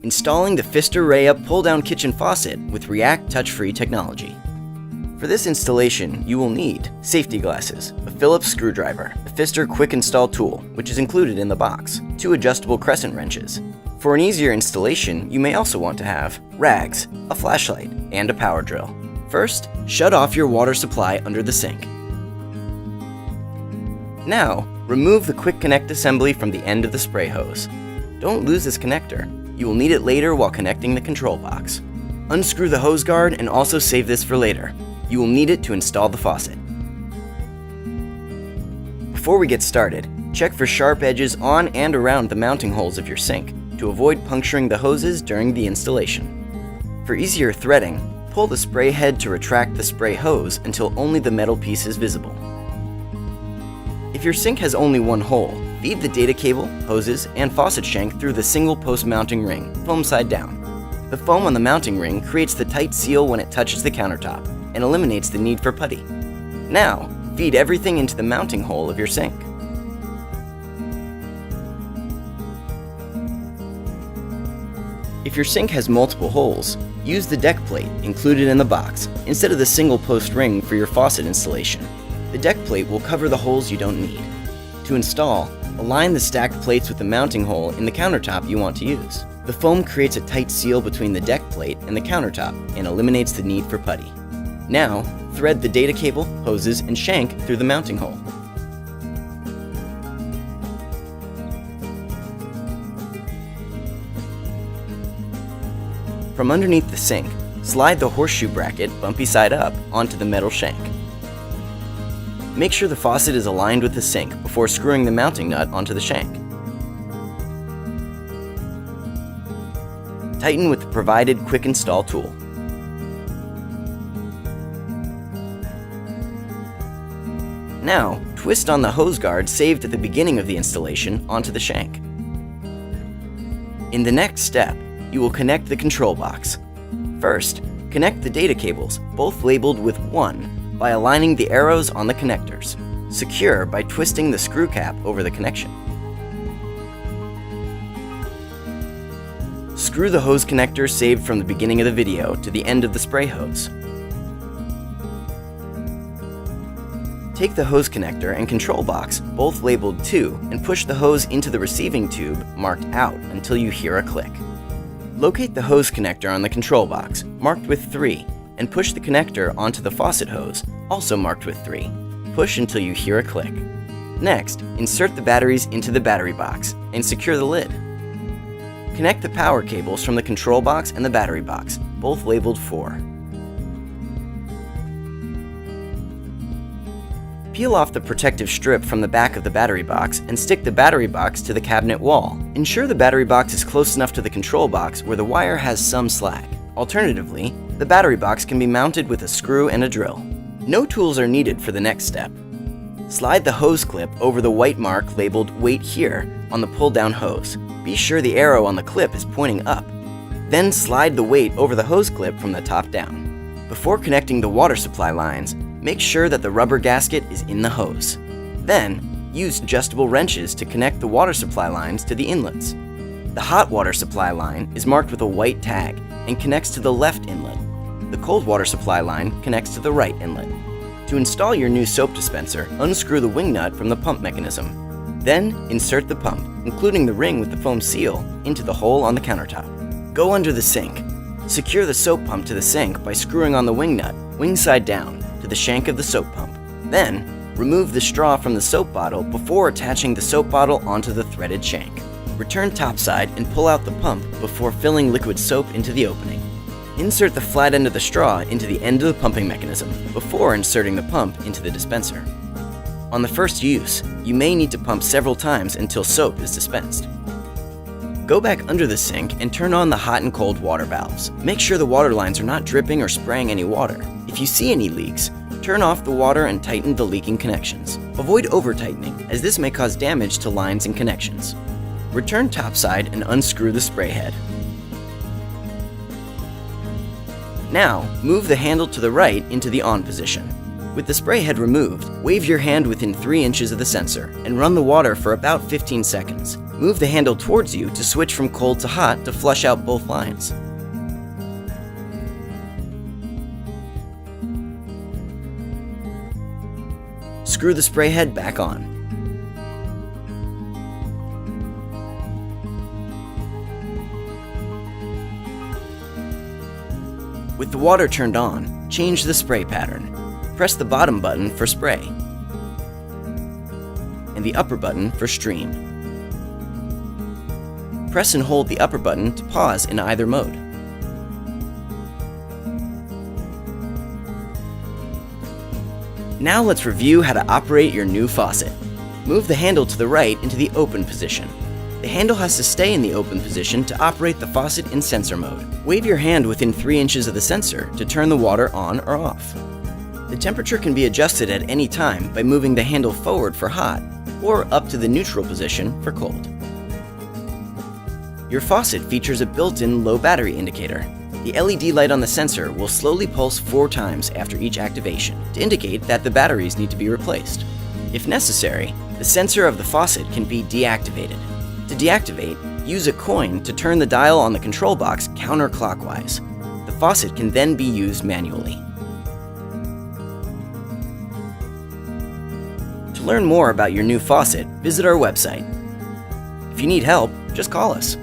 installing the Pfister pull-down kitchen faucet with React touch-free technology. For this installation, you will need safety glasses, a Phillips screwdriver, a Pfister quick install tool, which is included in the box, 2 adjustable crescent wrenches. For an easier installation, you may also want to have rags, a flashlight, and a power drill. First, shut off your water supply under the sink. Now, remove the quick connect assembly from the end of the spray hose. Don't lose this connector. You will need it later while connecting the control box. Unscrew the hose guard and also save this for later. You will need it to install the faucet. Before we get started, check for sharp edges on and around the mounting holes of your sink to avoid puncturing the hoses during the installation. For easier threading, pull the spray head to retract the spray hose until only the metal piece is visible. If your sink has only one hole, feed the data cable, hoses, and faucet shank through the single post mounting ring, foam side down. The foam on the mounting ring creates the tight seal when it touches the countertop and eliminates the need for putty. Now, feed everything into the mounting hole of your sink. If your sink has multiple holes, use the deck plate included in the box instead of the single post ring for your faucet installation. The deck plate will cover the holes you don't need. To install, align the stacked plates with the mounting hole in the countertop you want to use. The foam creates a tight seal between the deck plate and the countertop and eliminates the need for putty. Now, thread the data cable, hoses, and shank through the mounting hole. From underneath the sink, slide the horseshoe bracket bumpy side up onto the metal shank. Make sure the faucet is aligned with the sink before screwing the mounting nut onto the shank. Tighten with the provided quick install tool. Now, twist on the hose guard saved at the beginning of the installation onto the shank. In the next step, you will connect the control box. First, connect the data cables, both labeled with 1, by aligning the arrows on the connectors. Secure by twisting the screw cap over the connection. Screw the hose connector saved from the beginning of the video to the end of the spray hose. Take the hose connector and control box, both labeled 2, and push the hose into the receiving tube marked out until you hear a click. Locate the hose connector on the control box, marked with 3, and push the connector onto the faucet hose, also marked with 3. Push until you hear a click. Next, insert the batteries into the battery box and secure the lid. Connect the power cables from the control box and the battery box, both labeled 4. Peel off the protective strip from the back of the battery box and stick the battery box to the cabinet wall. Ensure the battery box is close enough to the control box where the wire has some slack. Alternatively, the battery box can be mounted with a screw and a drill. No tools are needed for the next step. Slide the hose clip over the white mark labeled "Wait Here" on the pull-down hose. Be sure the arrow on the clip is pointing up. Then slide the weight over the hose clip from the top down. Before connecting the water supply lines, make sure that the rubber gasket is in the hose. Then, use adjustable wrenches to connect the water supply lines to the inlets. The hot water supply line is marked with a white tag and connects to the left inlet. The cold water supply line connects to the right inlet. To install your new soap dispenser, unscrew the wing nut from the pump mechanism. Then, insert the pump, including the ring with the foam seal, into the hole on the countertop. Go under the sink. Secure the soap pump to the sink by screwing on the wing nut, wing side down, to the shank of the soap pump. Then, remove the straw from the soap bottle before attaching the soap bottle onto the threaded shank. Return topside and pull out the pump before filling liquid soap into the opening. Insert the flat end of the straw into the end of the pumping mechanism before inserting the pump into the dispenser. On the first use, you may need to pump several times until soap is dispensed. Go back under the sink and turn on the hot and cold water valves. Make sure the water lines are not dripping or spraying any water. If you see any leaks, turn off the water and tighten the leaking connections. Avoid over-tightening, as this may cause damage to lines and connections. Return topside and unscrew the spray head. Now, move the handle to the right into the on position. With the spray head removed, wave your hand within 3 inches of the sensor and run the water for about 15 seconds. Move the handle towards you to switch from cold to hot to flush out both lines. Screw the spray head back on. With the water turned on, change the spray pattern. Press the bottom button for spray and the upper button for stream. Press and hold the upper button to pause in either mode. Now let's review how to operate your new faucet. Move the handle to the right into the open position. The handle has to stay in the open position to operate the faucet in sensor mode. Wave your hand within 3 inches of the sensor to turn the water on or off. The temperature can be adjusted at any time by moving the handle forward for hot or up to the neutral position for cold. Your faucet features a built-in low battery indicator. The LED light on the sensor will slowly pulse 4 times after each activation to indicate that the batteries need to be replaced. If necessary, the sensor of the faucet can be deactivated. To deactivate, use a coin to turn the dial on the control box counterclockwise. The faucet can then be used manually. To learn more about your new faucet, visit our website. If you need help, just call us.